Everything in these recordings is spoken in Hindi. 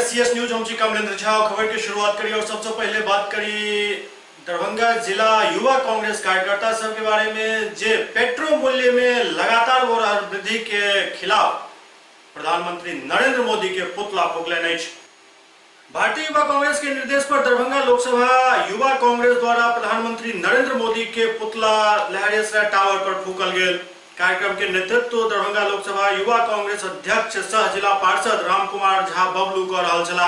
CS न्यूज हम कमलेंद्र झा। खबर की शुरुआत करी और सबसे पहले बात करी दरभंगा जिला युवा कांग्रेस कार्यकर्ता सब के बारे में जे पेट्रोल मूल्य में लगातार हो रहा वृद्धि के खिलाफ प्रधानमंत्री नरेंद्र मोदी के पुतला फूकले। भारतीय युवा कांग्रेस के निर्देश पर दरभंगा लोकसभा युवा कांग्रेस द्वारा प्रधानमंत्री नरेंद्र मोदी के पुतला लहरियासराय टावर पर फूकल गेल। कार्यक्रम के नेतृत्व दरभंगा लोकसभा युवा कांग्रेस अध्यक्ष सह जिला पार्षद रामकुमार झा बबलू कर रहा छला।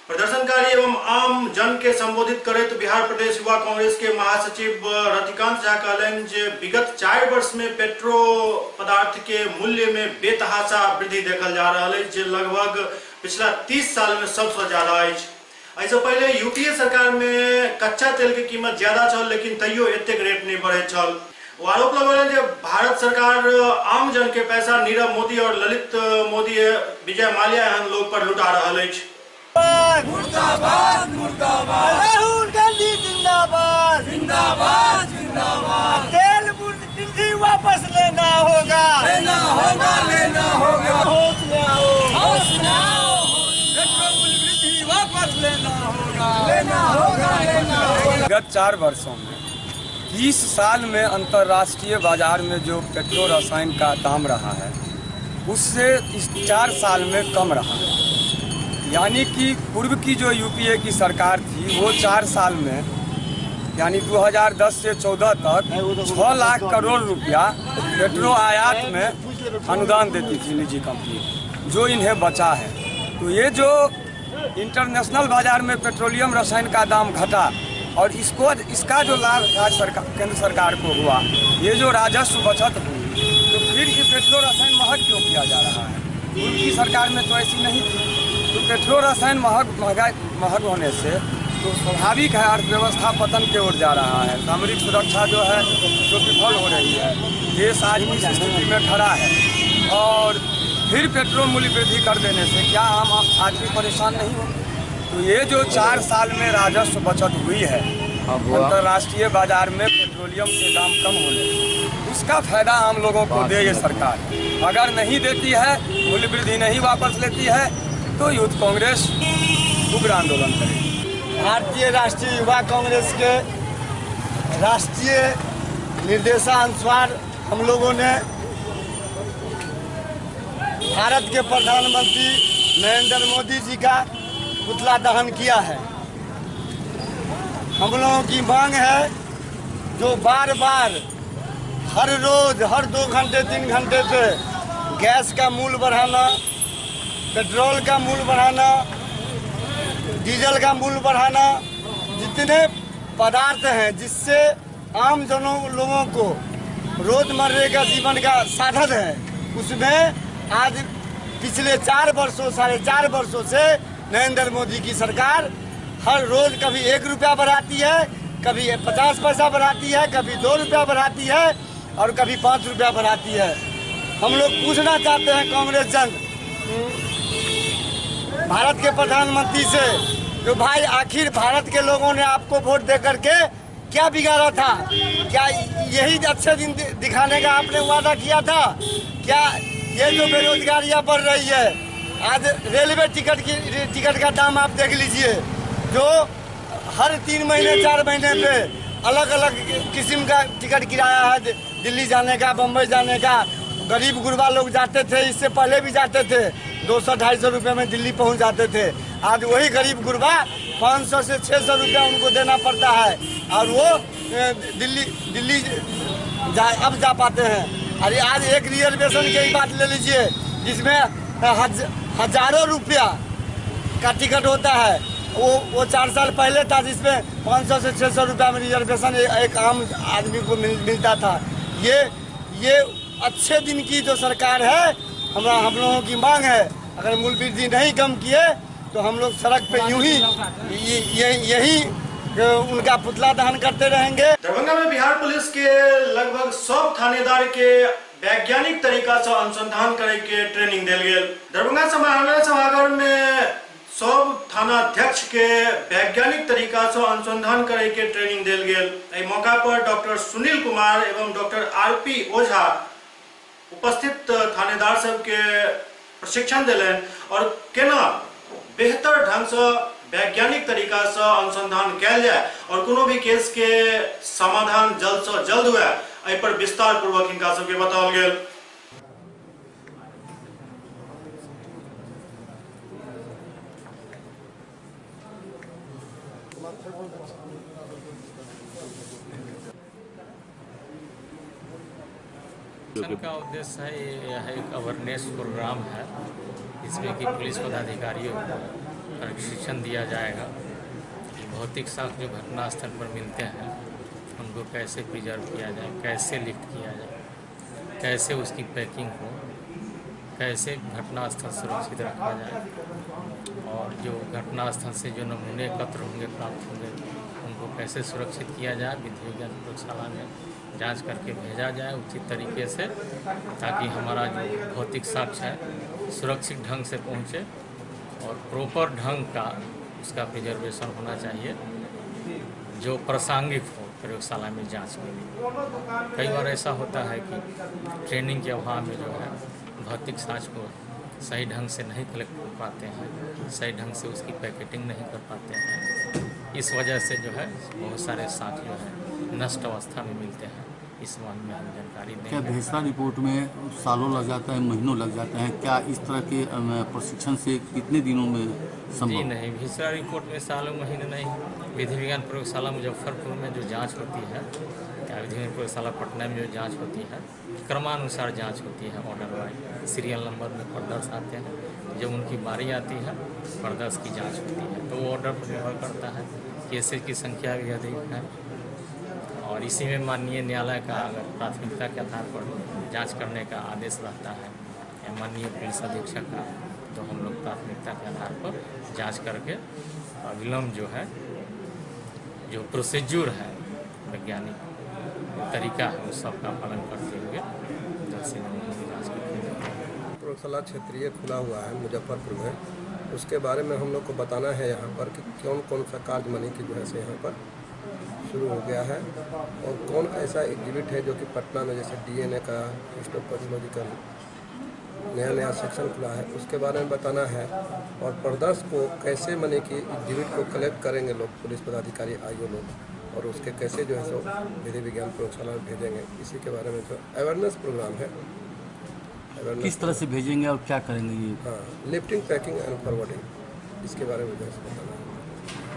प्रदर्शनकारी एवं आम जन के संबोधित करते बिहार प्रदेश युवा कांग्रेस के महासचिव रतिकांत झा कहलन जे विगत 4 वर्ष में पेट्रोल पदार्थ के मूल्य में बेतहाशा वृद्धि देखल जा रहा है, जो लगभग पिछला 30 साल में सबसे ज्यादा है। ऐसे पहले यूपीए सरकार में कच्चा तेल की कीमत ज्यादा छल, लेकिन तैयो एतेक रेट नहीं बढ़े छल। वो आरोप लगल जे भारत सरकार आम जन के पैसा नीरव मोदी और ललित मोदी विजय माल्या एहन लोग पर लुटा रहा है। मुर्दाबाद मुर्दाबाद, राहुल गांधी जिंदाबाद जिंदाबाद जिंदाबाद। तेल वृद्धि वापस लेना होगा, लेना होगा, लेना होगा। होश में आओ, होश में आओ। पेट्रोल वृद्धि वापस लेना होगा, लेना होगा, लेना होगा। विगत 4 वर्षों में 30 साल में अंतर्राष्ट्रीय बाजार में जो पेट्रोल रसायन का दाम रहा है उससे इस 4 साल में कम रहा है। यानी कि पूर्व की जो यूपीए की सरकार थी वो 4 साल में यानी 2010 से 14 तक 6 लाख करोड़ रुपया पेट्रोल आयात में अनुदान देती थी निजी कंपनी, जो इन्हें बचा है। तो ये जो इंटरनेशनल बाजार में पेट्रोलियम रसायन का दाम घटा और इसका जो लाभ राज्य सरकार केंद्र सरकार को हुआ, ये जो राजस्व बचत हुई, तो फिर ये पेट्रोल रसायन महंग क्यों किया जा रहा है? उनकी सरकार में तो ऐसी नहीं थी। तो पेट्रोल रसायन महंग होने से तो स्वाभाविक है अर्थव्यवस्था पतन की ओर जा रहा है। सामरिक सुरक्षा जो है जो विफल हो रही है, देश आज इस स्थिति में खड़ा है। और फिर पेट्रोल मूल्य वृद्धि कर देने से क्या आम आदमी परेशान नहीं हो? तो ये जो 4 साल में राजस्व बचत हुई है अंतर्राष्ट्रीय बाजार में पेट्रोलियम के दाम कम होने, उसका फायदा आम लोगों को दे ये सरकार। अगर नहीं देती है, मूल्य वृद्धि नहीं वापस लेती है, तो यूथ कांग्रेस उग्र आंदोलन करेगी। भारतीय राष्ट्रीय युवा कांग्रेस के राष्ट्रीय निर्देशानुसार हम लोगों ने भारत के प्रधानमंत्री नरेंद्र मोदी जी का पुतला दहन किया है। हम लोगों की मांग है जो बार बार हर रोज हर 2 घंटे 3 घंटे पे गैस का मूल्य बढ़ाना, पेट्रोल का मूल्य बढ़ाना, डीजल का मूल्य बढ़ाना, जितने पदार्थ हैं जिससे आम लोगों को रोजमर्रे का जीवन का साधन है, उसमें आज पिछले 4 वर्षों 4.5 वर्षों से नरेंद्र मोदी की सरकार हर रोज कभी 1 रुपया बढ़ाती है, कभी 50 पैसा बढ़ाती है, कभी 2 रुपया बढ़ाती है और कभी 5 रुपया बढ़ाती है। हम लोग पूछना चाहते हैं कांग्रेस जन भारत के प्रधानमंत्री से, तो भाई आखिर भारत के लोगों ने आपको वोट दे करके क्या बिगाड़ा था? क्या यही अच्छे दिन दिखाने का आपने वादा किया था? क्या ये जो बेरोजगारियां बढ़ रही है, आज रेलवे टिकट का दाम आप देख लीजिए, जो हर 3 महीने 4 महीने पे अलग अलग किस्म का टिकट किराया है। दिल्ली जाने का, बम्बई जाने का, गरीब गुरबा लोग जाते थे, इससे पहले भी जाते थे, 200-250 रुपये में दिल्ली पहुंच जाते थे। आज वही गरीब गुरबा 500 से 600 रुपया उनको देना पड़ता है और वो दिल्ली अब जा पाते हैं। अरे आज एक रिजर्वेशन की ही बात ले लीजिए, जिसमें हजारों रुपया का टिकट होता है। वो 4 साल पहले था जिसमें 500 से 600 रुपया में रिजर्वेशन एक आम आदमी को मिलता था। ये अच्छे दिन की जो सरकार है, हम लोगों की मांग है, अगर मूल्य वृद्धि नहीं कम किए तो हम लोग सड़क पे यूं ही यही उनका पुतला दहन करते रहेंगे। दरभंगा में बिहार पुलिस के लगभग 100 थानेदार के वैज्ञानिक तरीका से अनुसंधान करे के ट्रेनिंग दिल गेल। दरभंगा समाहरणालय सभागार में सब थानाध्यक्ष के वैज्ञानिक तरीका से अनुसंधान करे के ट्रेनिंग दिल गेल। एहि मौका पर डॉक्टर सुनील कुमार एवं डॉक्टर RP ओझा उपस्थित थानेदार सब के प्रशिक्षण दिलन और केना बेहतर ढंग से वैज्ञानिक तरीका से अनुसंधान कैल जाए और कोनो भी केस के समाधान जल्द से जल्द हुए एहि पर विस्तार पूर्वक हिनका सबके बताओल गेल। का उद्देश्य है यह एक अवेयरनेस प्रोग्राम है, इसमें कि पुलिस पदाधिकारियों को प्रशिक्षण दिया जाएगा कि भौतिक साक्ष्य जो घटनास्थल पर मिलते हैं उनको कैसे प्रिजर्व किया जाए, कैसे लिफ्ट किया जाए, कैसे उसकी पैकिंग हो, कैसे घटनास्थल सुरक्षित रखा जाए और जो घटनास्थल से जो नमूने एकत्र होंगे प्राप्त होंगे उनको कैसे सुरक्षित किया जाए, विधि विज्ञान प्रयोगशाला में जांच करके भेजा जाए उचित तरीके से, ताकि हमारा जो भौतिक साक्ष्य है सुरक्षित ढंग से पहुंचे और प्रॉपर ढंग का उसका प्रिजर्वेशन होना चाहिए जो प्रासंगिक हो प्रयोगशाला में जांच के लिए। कई बार ऐसा होता है कि ट्रेनिंग के अभाव में जो है भौतिक साक्ष्य को सही ढंग से नहीं कलेक्ट कर पाते हैं, सही ढंग से उसकी पैकेटिंग नहीं कर पाते हैं। इस वजह से जो है बहुत सारे साक्ष्य जो है नष्ट अवस्था में मिलते हैं। इस बारे में हम जानकारी देंगे। क्या भेसरा रिपोर्ट में सालों लग जाता है, महीनों लग जाते हैं? क्या इस तरह के प्रशिक्षण से कितने दिनों में संभव? जी नहीं, भेसरा रिपोर्ट में सालों महीने नहीं। विधि विज्ञान प्रयोगशाला मुजफ्फरपुर में जो जांच होती है या विधि विज्ञान प्रयोगशाला पटना में जो जांच होती है क्रमानुसार जांच होती है, ऑर्डर वाइज सीरियल नंबर में पर्दर्श आते हैं। जब उनकी बारी आती है पर्दर्श की जाँच होती है तो वो ऑर्डर पर निर्भर करता है, केसेज की संख्या भी अधिक है और इसी में माननीय न्यायालय का अगर प्राथमिकता के आधार पर जांच करने का आदेश रहता है या माननीय पुलिस अधीक्षक का, तो हम लोग प्राथमिकता के आधार पर जांच करके अविलंब जो है जो प्रोसीजर है वैज्ञानिक तरीका है उस सब का पालन करते हुए जल्द से जल्द जाँच करते हैं। प्रयोगशाला क्षेत्रीय खुला हुआ है मुजफ्फरपुर में, उसके बारे में हम लोग को बताना है यहाँ पर कि कौन कौन सा कार्य मनी की जो है से यहाँ पर शुरू हो गया है और कौन ऐसा एग्जिबिट है जो कि पटना में जैसे डीएनए का हिस्टोपैथोलॉजिकल नया सेक्शन खुला है उसके बारे में बताना है और प्रदर्श को कैसे मनी की एग्जिबिट को कलेक्ट करेंगे लोग पुलिस पदाधिकारी आईओ लोग और उसके कैसे जो है सो विधि विज्ञान प्रयोगशाला में भेजेंगे, इसी के बारे में जो अवेयरनेस प्रोग्राम है। किस तरह से भेजेंगे और क्या करेंगे ये? हाँ, लिफ्टिंग, पैकिंग एंड फॉरवर्डिंग, इसके बारे में जो है बताना है।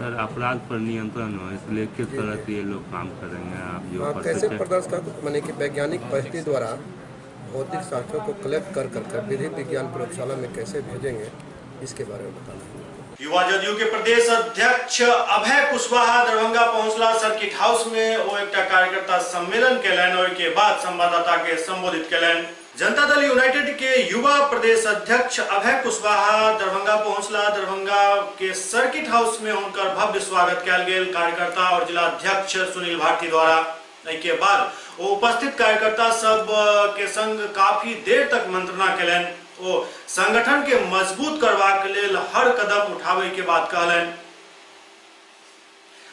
सर अपराध पर नियंत्रण हो इसलिए किस तरह से ये लोग काम करेंगे? आप जो कैसे प्रदर्श का माने कि वैज्ञानिक पद्धति द्वारा भौतिक साक्ष्यों को कलेक्ट कर विधि विज्ञान प्रयोगशाला में कैसे भेजेंगे, इसके बारे में बताना है। युवा जदयू के प्रदेश अध्यक्ष अभय कुशवाहा दरभंगा पहुंचला सर्किट हाउस में वो एक कार्यकर्ता सम्मेलन केलन और के बाद संवाददाता के संबोधित केलन। जनता दल यूनाइटेड के युवा प्रदेश अध्यक्ष अभय कुशवाहा दरभंगा पहुंचला। दरभंगा के सर्किट हाउस में उनकर भव्य स्वागत किया गेल कार्यकर्ता और जिला अध्यक्ष सुनील भारती द्वारा। के बाद वो उपस्थित कार्यकर्ता सब के संग काफी देर तक मंत्रणा केलन। वो संगठन के मजबूत करबाक लेल हर कदम उठावे के बात कहलन।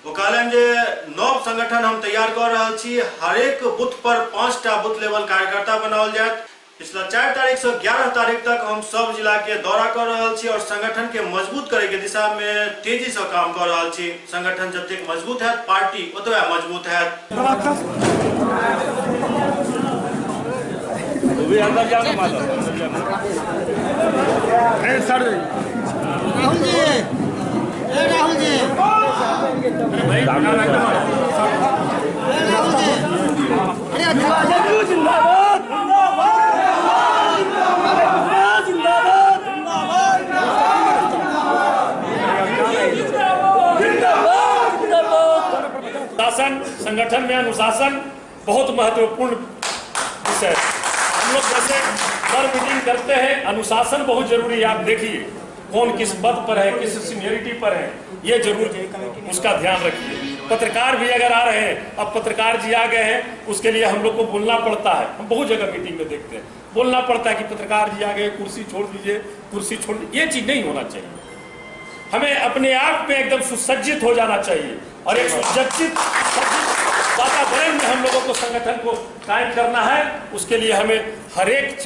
वो कहलन जे नव संगठन हम तैयार कर रहा छी, हर एक बूथ पर 5टा बूथ लेवल कार्यकर्ता बनाओल जाए। पिछला 4 तारीख से 11 तारीख तक हम सब जिला के दौरा कर रहा छी और संगठन के मजबूत करे के दिशा में तेजी से काम कर रहा छी। संगठन जतेक मजबूत है पार्टी ओतबे मजबूत है। राहुल जी शासन, संगठन में अनुशासन बहुत महत्वपूर्ण विषय। हम लोग जैसे हर मीटिंग करते हैं, अनुशासन बहुत जरूरी है। आप देखिए कौन किस पद पर है, किस सीनियरिटी पर है, ये जरूर उसका ध्यान रखिए। पत्रकार भी अगर आ रहे हैं, अब पत्रकार जी आ गए हैं, उसके लिए हम लोग को बोलना पड़ता है। हम बहुत जगह मीटिंग में देखते हैं, बोलना पड़ता है कि पत्रकार जी आ गए, कुर्सी छोड़ दीजिए, कुर्सी छोड़ दीजिए। ये चीज नहीं होना चाहिए। हमें अपने आप में एकदम सुसज्जित हो जाना चाहिए और एक सुसज्जित वातावरण में हम लोगों को संगठन को कायम करना है। उसके लिए हमें हर एक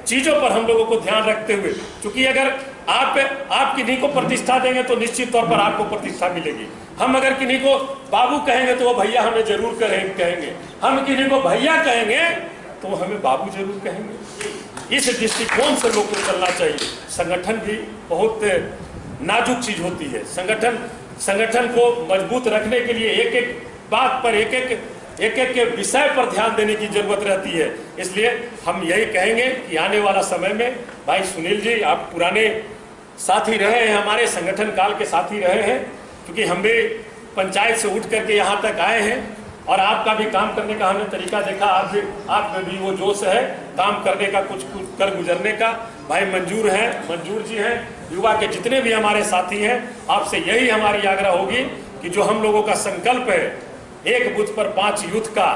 चीजों पर हम लोगों को ध्यान रखते हुए, क्योंकि अगर आप किन्हीं को प्रतिष्ठा देंगे तो निश्चित तौर पर आपको प्रतिष्ठा मिलेगी। हम अगर किन्हीं को बाबू कहेंगे तो वो भैया हमें जरूर कहेंगे, हम किन्हीं को भैया कहेंगे तो वो हमें बाबू जरूर कहेंगे। इस दृष्टिकोण से लोग को चलना चाहिए। संगठन भी बहुत नाजुक चीज होती है। संगठन को मजबूत रखने के लिए एक एक बात पर एक एक के विषय पर ध्यान देने की जरूरत रहती है। इसलिए हम यही कहेंगे कि आने वाला समय में भाई सुनील जी, आप पुराने साथी रहे हैं, हमारे संगठन काल के साथी रहे हैं, क्योंकि हम भी पंचायत से उठ करके यहाँ तक आए हैं और आपका भी काम करने का हमने तरीका देखा। आप में भी वो जोश है काम करने का, कुछ कर गुजरने का। भाई मंजूर जी हैं, युवा के जितने भी हमारे साथी हैं, आपसे यही हमारी आग्रह होगी कि जो हम लोगों का संकल्प है, एक बूथ पर 5 यूथ का,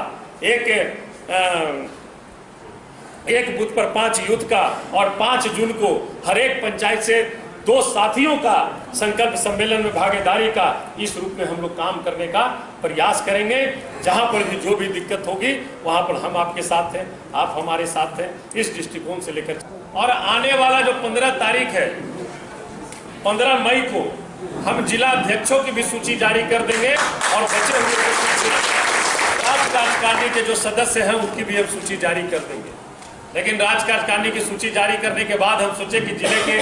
एक बूथ पर 5 यूथ का और 5 जून को हर एक पंचायत से 2 साथियों का संकल्प सम्मेलन में भागीदारी का, इस रूप में हम लोग काम करने का प्रयास करेंगे। जहां पर भी जो भी दिक्कत होगी वहां पर हम आपके साथ हैं, आप हमारे साथ हैं। इस दृष्टिकोण से लेकर और आने वाला जो 15 तारीख है, 15 मई को हम जिला अध्यक्षों की भी सूची जारी कर देंगे और बचे हुए राज्य कार्यकारिणी के जो सदस्य हैं उनकी भी हम सूची जारी कर देंगे। लेकिन राज्य कार्यकारिणी की सूची जारी करने के बाद हम सोचे कि जिले के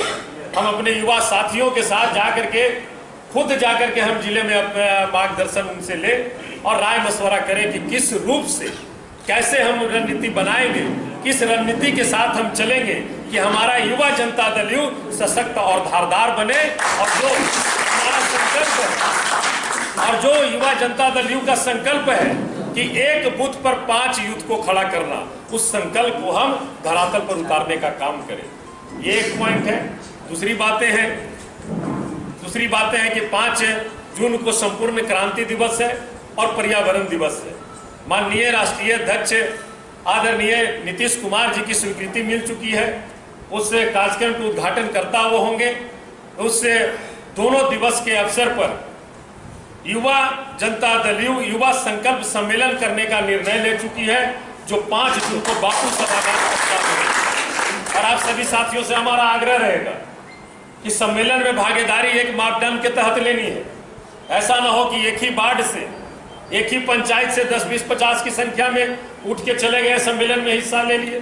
हम अपने युवा साथियों के साथ खुद जाकर के हम जिले में अपने मार्गदर्शन उनसे ले और राय मशवरा करें कि किस रूप से कैसे हम रणनीति बनाएंगे, किस रणनीति के साथ हम चलेंगे कि हमारा युवा जनता दल यू सशक्त और धारदार बने। और जो हमारा संकल्प है और जो युवा जनता दल यू का संकल्प है कि एक बूथ पर 5 यूथ को खड़ा करना, उस संकल्प को हम धरातल पर उतारने का काम करें। ये एक पॉइंट है। दूसरी बातें हैं कि 5 जून को संपूर्ण क्रांति दिवस है और पर्यावरण दिवस है। माननीय राष्ट्रीय अध्यक्ष आदरणीय नीतीश कुमार जी की स्वीकृति मिल चुकी है। उस कार्यक्रम के उद्घाटन करता वो होंगे। उससे दोनों दिवस के अवसर पर युवा जनता दल यू युवा संकल्प सम्मेलन करने का निर्णय ले चुकी है, जो 5 जून को बापू सभागार में। और आप सभी साथियों से हमारा आग्रह रहेगा कि सम्मेलन में भागीदारी एक मापदंड के तहत लेनी है। ऐसा ना हो कि एक ही वार्ड से, एक ही पंचायत से 10, 20, 50 की संख्या में उठ के चले गए, सम्मेलन में हिस्सा ले लिए।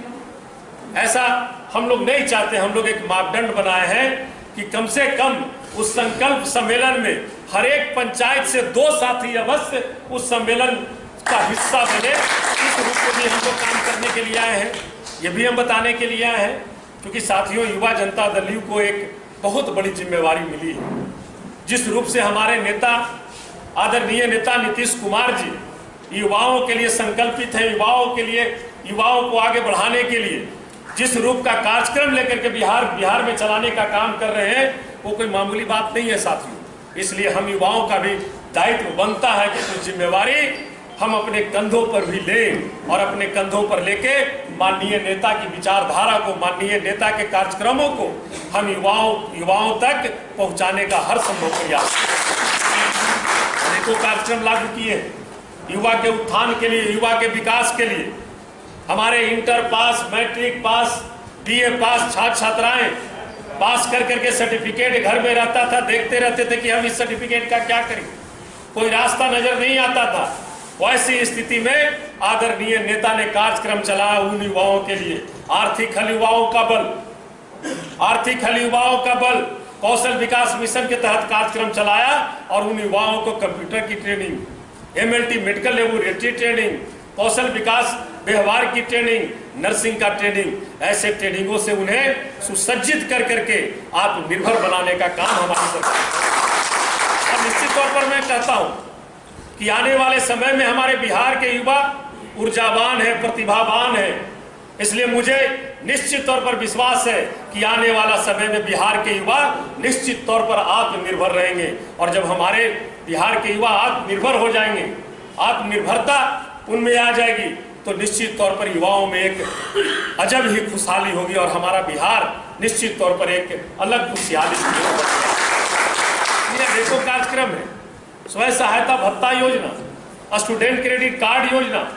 ऐसा हम लोग नहीं चाहते। हम लोग एक मापदंड बनाए हैं कि कम से कम उस संकल्प सम्मेलन में हर एक पंचायत से 2 साथी अवश्य उस सम्मेलन का हिस्सा बने। इस रूप में भी हम लोग काम करने के लिए आए हैं। ये भी हम बताने के लिए आए हैं क्योंकि साथियों, युवा जनता दल यू को एक बहुत बड़ी जिम्मेवारी मिली है। जिस रूप से हमारे नेता आदरणीय नेता नीतीश कुमार जी युवाओं के लिए संकल्पित है, युवाओं को आगे बढ़ाने के लिए जिस रूप का कार्यक्रम लेकर के बिहार में चलाने का काम कर रहे हैं, वो कोई मामूली बात नहीं है साथियों। इसलिए हम युवाओं का भी दायित्व बनता है कि कुछ जिम्मेवारी हम अपने कंधों पर भी लें और अपने कंधों पर लेके माननीय नेता की विचारधारा को, माननीय नेता के कार्यक्रमों को हम युवाओं तक पहुंचाने का हर संभव प्रयास अनेकों कार्यक्रम लागू किए युवा के उत्थान के लिए, युवा के विकास के लिए। हमारे inter pass, matric pass, BA pass छात्र छात्राएं पास कर करके सर्टिफिकेट घर में रहता था, देखते रहते थे कि हम इस सर्टिफिकेट का क्या करें, कोई रास्ता नजर नहीं आता था। वैसी स्थिति में आदरणीय नेता ने कार्यक्रम चलाया उन युवाओं के लिए। आर्थिक हल युवाओं का बल कौशल विकास मिशन के तहत कार्यक्रम चलाया और उन युवाओं को कंप्यूटर की training, MLT medical laboratory training, कौशल विकास व्यवहार की ट्रेनिंग, नर्सिंग का ट्रेनिंग, ऐसे ट्रेनिंगों से उन्हें सुसज्जित कर करके आत्मनिर्भर बनाने का काम हमारी सरकार। और निश्चित तौर पर मैं कहता हूं कि आने वाले समय में हमारे बिहार के युवा ऊर्जावान है, प्रतिभावान है। इसलिए मुझे निश्चित तौर पर विश्वास है कि आने वाला समय में बिहार के युवा निश्चित तौर पर आत्मनिर्भर रहेंगे। और जब हमारे बिहार के युवा आत्मनिर्भर हो जाएंगे, आत्मनिर्भरता उनमें आ जाएगी, तो निश्चित तौर पर युवाओं में एक अजब ही खुशहाली होगी और हमारा बिहार निश्चित तौर पर एक अलग खुशहाली देखो कार्यक्रम है। स्वयं सहायता भत्ता योजना, स्टूडेंट क्रेडिट कार्ड योजना,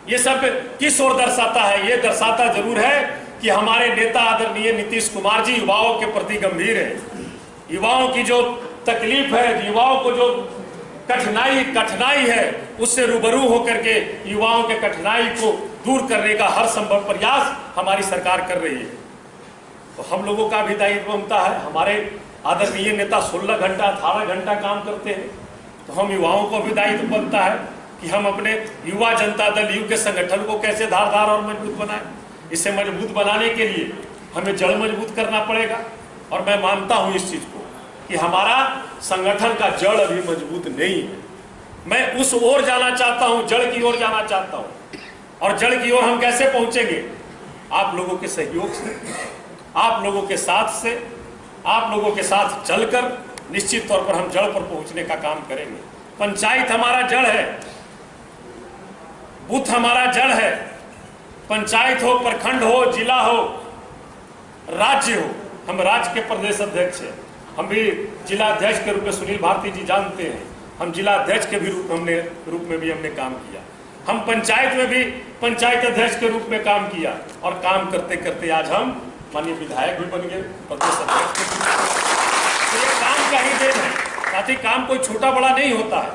ये सब किस ओर दर्शाता है? ये दर्शाता जरूर है कि हमारे नेता आदरणीय नीतीश कुमार जी युवाओं के प्रति गंभीर है। युवाओं की जो तकलीफ है, युवाओं को जो कठिनाई है, उससे रूबरू होकर के युवाओं के कठिनाई को दूर करने का हर संभव प्रयास हमारी सरकार कर रही है। तो हम लोगों का भी दायित्व बनता है। हमारे आदरणीय नेता 16 घंटा 18 घंटा काम करते हैं, तो हम युवाओं को भी दायित्व बनता है कि हम अपने युवा जनता दल यू के संगठन को कैसे धारदार और मजबूत बनाएं। इसे मजबूत बनाने के लिए हमें जड़ मजबूत करना पड़ेगा, और मैं मानता हूं इस चीज को कि हमारा संगठन का जड़ अभी मजबूत नहीं है। मैं उस ओर जाना चाहता हूं, जड़ की ओर जाना चाहता हूं। और जड़ की ओर हम कैसे पहुंचेंगे? आप लोगों के सहयोग से, आप लोगों के साथ से, आप लोगों के साथ चलकर निश्चित तौर पर हम जड़ पर पहुंचने का काम करेंगे। पंचायत हमारा जड़ है, बूथ हमारा जड़ है। पंचायत हो, प्रखंड हो, जिला हो, राज्य हो, हम राज्य के प्रदेश अध्यक्ष हैं। हम भी जिला अध्यक्ष के रूप में सुनील भारती जी जानते हैं, हम जिला अध्यक्ष के भी रूप में भी हमने काम किया। हम पंचायत में भी पंचायत अध्यक्ष के रूप में काम किया, और काम करते करते आज हम माननीय विधायक भी बन गए, प्रदेश अध्यक्ष। तो ये काम का ही देन है। साथ ही काम कोई छोटा बड़ा नहीं होता है,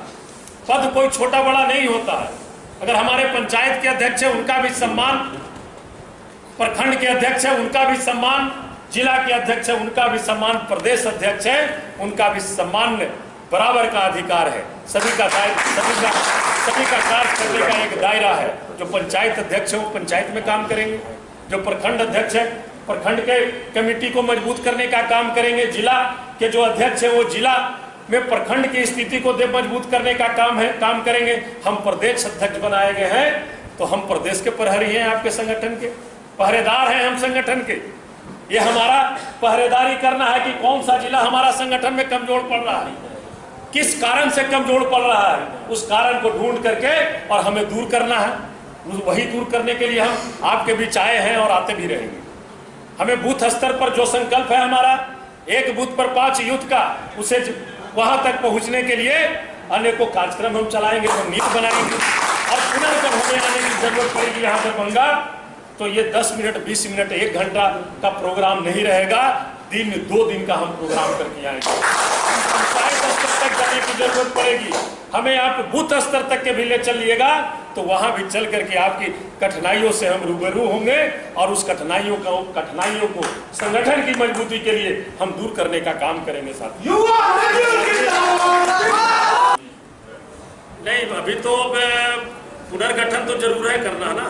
पद कोई छोटा बड़ा नहीं होता है। अगर हमारे पंचायत के अध्यक्ष है उनका भी सम्मान, प्रखंड के अध्यक्ष है उनका भी सम्मान, जिला के अध्यक्ष है उनका भी सम्मान, प्रदेश अध्यक्ष है उनका भी सम्मान, बराबर का अधिकार है। सभी का कार्य करने का एक दायरा है। जो पंचायत अध्यक्ष है वो पंचायत में काम करेंगे, जो प्रखंड अध्यक्ष है प्रखंड के कमेटी को मजबूत करने का काम करेंगे, जिला के जो अध्यक्ष है वो जिला में प्रखंड की स्थिति को मजबूत करने का काम करेंगे। हम प्रदेश अध्यक्ष बनाए गए हैं, तो हम प्रदेश के प्रहरी हैं, आपके संगठन के पहरेदार हैं हम संगठन के। ये हमारा पहरेदारी करना है कि कौन सा जिला हमारा संगठन में कमजोर पड़ रहा है, किस कारण से कमजोर पड़ रहा है, उस कारण को ढूंढ करके और हमें दूर करना है। वही दूर करने के लिए हम आपके बीच आए हैं और आते भी रहेंगे। हमें बूथ स्तर पर जो संकल्प है हमारा, एक बूथ पर 5 यूथ का, उसे वहां तक पहुंचने के लिए अनेकों कार्यक्रम हम चलाएंगे, हम नीति बनाएंगे। और पुनः जब हमें आने की जरूरत पड़ेगी यहाँ दरभंगा, तो ये 10 मिनट 20 मिनट 1 घंटा का प्रोग्राम नहीं रहेगा, 2 दिन का हम प्रोग्राम करके आएंगे। पंचायत स्तर तक जाने की जरूरत पड़ेगी, हमें आप बूथ स्तर तक के भी ले चलिएगा, तो वहां भी चल करके आपकी कठिनाइयों से हम रूबरू होंगे, और उस कठिनाइयों को संगठन की मजबूती के लिए हम दूर करने का काम करेंगे। साथ नहीं, अभी तो पुनर्गठन तो जरूर है करना ना।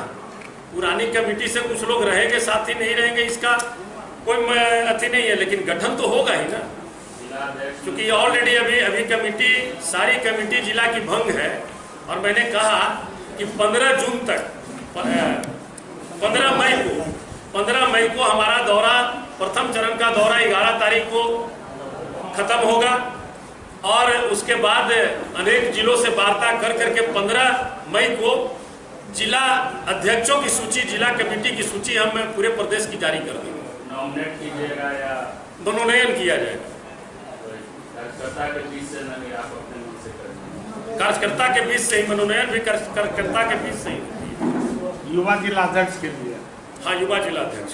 पुरानी कमेटी से कुछ लोग रहेंगे, साथी नहीं रहेंगे, इसका कोई अति नहीं है, लेकिन गठन तो होगा ही ना। क्योंकि ऑलरेडी अभी कमेटी, सारी कमेटी जिला की भंग है। और मैंने कहा कि 15 जून तक 15 मई को हमारा दौरा, प्रथम चरण का दौरा 11 तारीख को खत्म होगा, और उसके बाद अनेक जिलों से वार्ता कर करके 15 मई को जिला अध्यक्षों की सूची, जिला कमेटी की सूची हम पूरे प्रदेश की जारी कर देंगे। नॉमिनेट कीजिएगा या मनोनयन किया जाएगा। कार्यकर्ता के बीच से नहीं, आप अपने मन से करेंगे। कार्यकर्ता के बीच से ही मनोनयन भी कार्यकर्ता के बीच से ही। युवा जिला अध्यक्ष के लिए, हाँ, युवा जिला अध्यक्ष।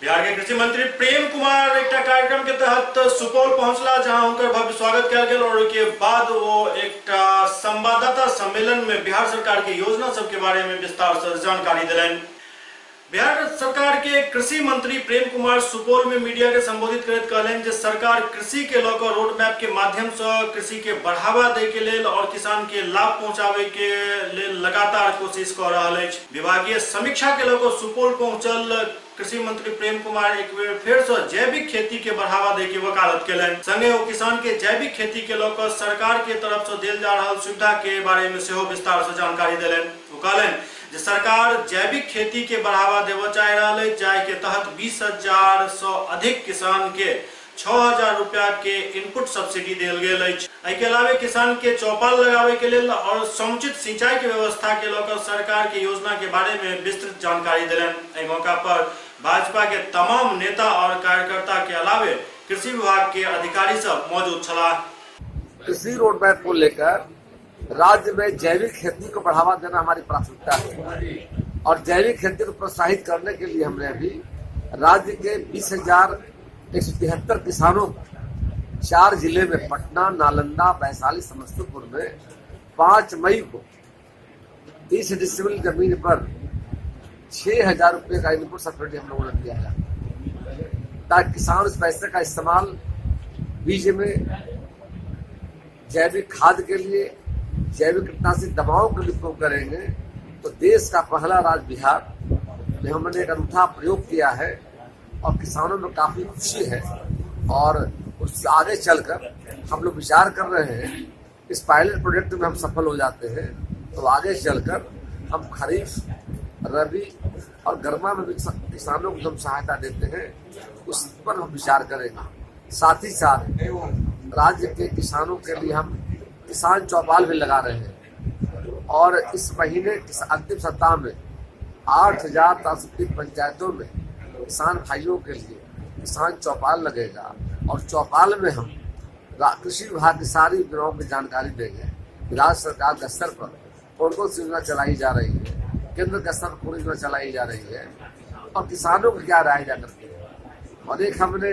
बिहार के कृषि मंत्री प्रेम कुमार एक कार्यक्रम के तहत सुपौल पहुंचला, जहां उनकर भव्य स्वागत किया गया, और उसके बाद वो एक संवाददाता सम्मेलन में बिहार सरकार की योजना सब के बारे में विस्तार से जानकारी दिलन। बिहार सरकार के कृषि मंत्री प्रेम कुमार सुपौल में मीडिया के संबोधित करते कहलन जे सरकार कृषि के लौकर रोड मैप के माध्यम से कृषि के बढ़ावा दे के लेल और किसान के लाभ पहुंचावे के लेल लगातार कोशिश कर रहा है। विभागीय समीक्षा के लौकर सुपौल पहुंचल कृषि मंत्री प्रेम कुमार एक बेर फिर से जैविक खेती के बढ़ावा दे के वकालत केलन। संगे वो किसान के जैविक खेती के लौकर सरकार के तरफ से देल जा रहा सुविधा के बारे में सेहो विस्तार से जानकारी दिलन। वो कहलन सरकार जैविक खेती के बढ़ावा देव चाह रहा है, जाय के तहत 20,000 से अधिक किसान के 6,000 रुपया के इनपुट सब्सिडी दिल गए। के अलावे किसान के चौपाल लगावे के लिए और समुचित सिंचाई की व्यवस्था के लेकर सरकार की योजना के बारे में विस्तृत जानकारी दिलन। मौका पर भाजपा के तमाम नेता और कार्यकर्ता के अलावे कृषि विभाग के अधिकारी सब मौजूद छला। कृषि रोड मैप को लेकर राज्य में जैविक खेती को बढ़ावा देना हमारी प्राथमिकता है। और जैविक खेती को प्रोत्साहित करने के लिए हमने अभी राज्य के 20,173 किसानों को 4 जिले में पटना, नालंदा, वैशाली, समस्तीपुर में 5 मई को 30 डिसमिल जमीन पर 6,000 रुपये का इनपुट सब्सिडी हम लोगों ने दिया है, ताकि किसान इस पैसे का इस्तेमाल बीज में, जैविक खाद के लिए, जैविक कीटनाशक दवाओं के लिए उपयोग करेंगे। तो देश का पहला राज्य बिहार में हमने एक अनूठा प्रयोग किया है और किसानों में काफी खुशी है। और उससे आगे चलकर हम लोग विचार कर रहे हैं, इस पायलट प्रोजेक्ट में हम सफल हो जाते हैं तो आगे चलकर हम खरीफ, रबी और गर्मा में भी किसानों को हम सहायता देते हैं, उस पर हम विचार करेंगे। साथ ही साथ राज्य के किसानों के लिए हम किसान चौपाल भी लगा रहे हैं और इस महीने अंतिम सप्ताह में 8,403 पंचायतों में किसान भाइयों के लिए किसान चौपाल लगेगा और चौपाल में हम कृषि विभाग की सारी योजनाओं की जानकारी देंगे। राज्य सरकार के स्तर पर कौन कौन सी योजना चलाई जा रही है, केंद्र के स्तर पर कौन योजना चलाई जा रही है और किसानों को क्या राय जा करती है। और एक हमने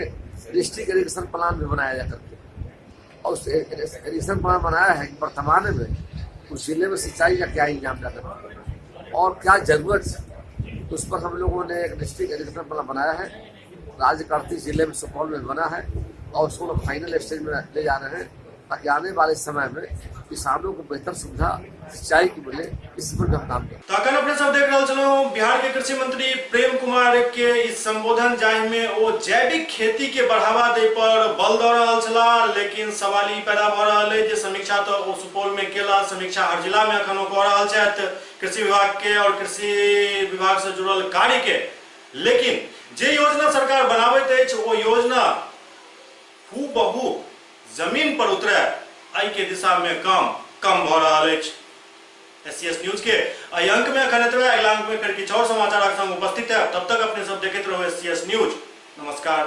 डिस्ट्रिक्ट इरिगेशन प्लान भी बनाया जा करके और उस इरिगेशन प्लान बनाया है कि वर्तमान में उस जिले में सिंचाई का क्या इंतजाम जा करता है और क्या जरूरत है, तो उस पर हम लोगों ने एक डिस्ट्रिक्ट इरिगेशन प्लान बनाया है। राज्य के 38 जिले में सुपौल में बना है और उसको लोग फाइनल स्टेज में ले जा रहे हैं ताकि आने वाले समय में किसानों को बेहतर सुविधा सिंचाई की मिले, इस पर हम काम करें। तो अखन अपने सब देख रहे छलहुँ बिहार के कृषि मंत्री प्रेम कुमार के इस संबोधन जाहि में वो जैविक खेती के बढ़ावा दे पर बल दऽ रहल छलाह, लेकिन सवाल ई पैदा भऽ रहल है जे समीक्षा तो ओ सुपौल में केला, समीक्षा हर जिला में अखन कऽ रहल छथि कृषि विभाग के और कृषि विभाग से जुड़ल कार्य के, लेकिन जे योजना सरकार बनाबैत अछि ओ योजना हूबहू जमीन पर उतरे एहि के दिशा में कम भऽ रहल अछि। SCS न्यूज के एहि अंक में अखन एतबे, अगिला अंक में फेर किछु और समाचारक संग उपस्थित है। तब तक अपने सब देखैत रहू SCS न्यूज। नमस्कार।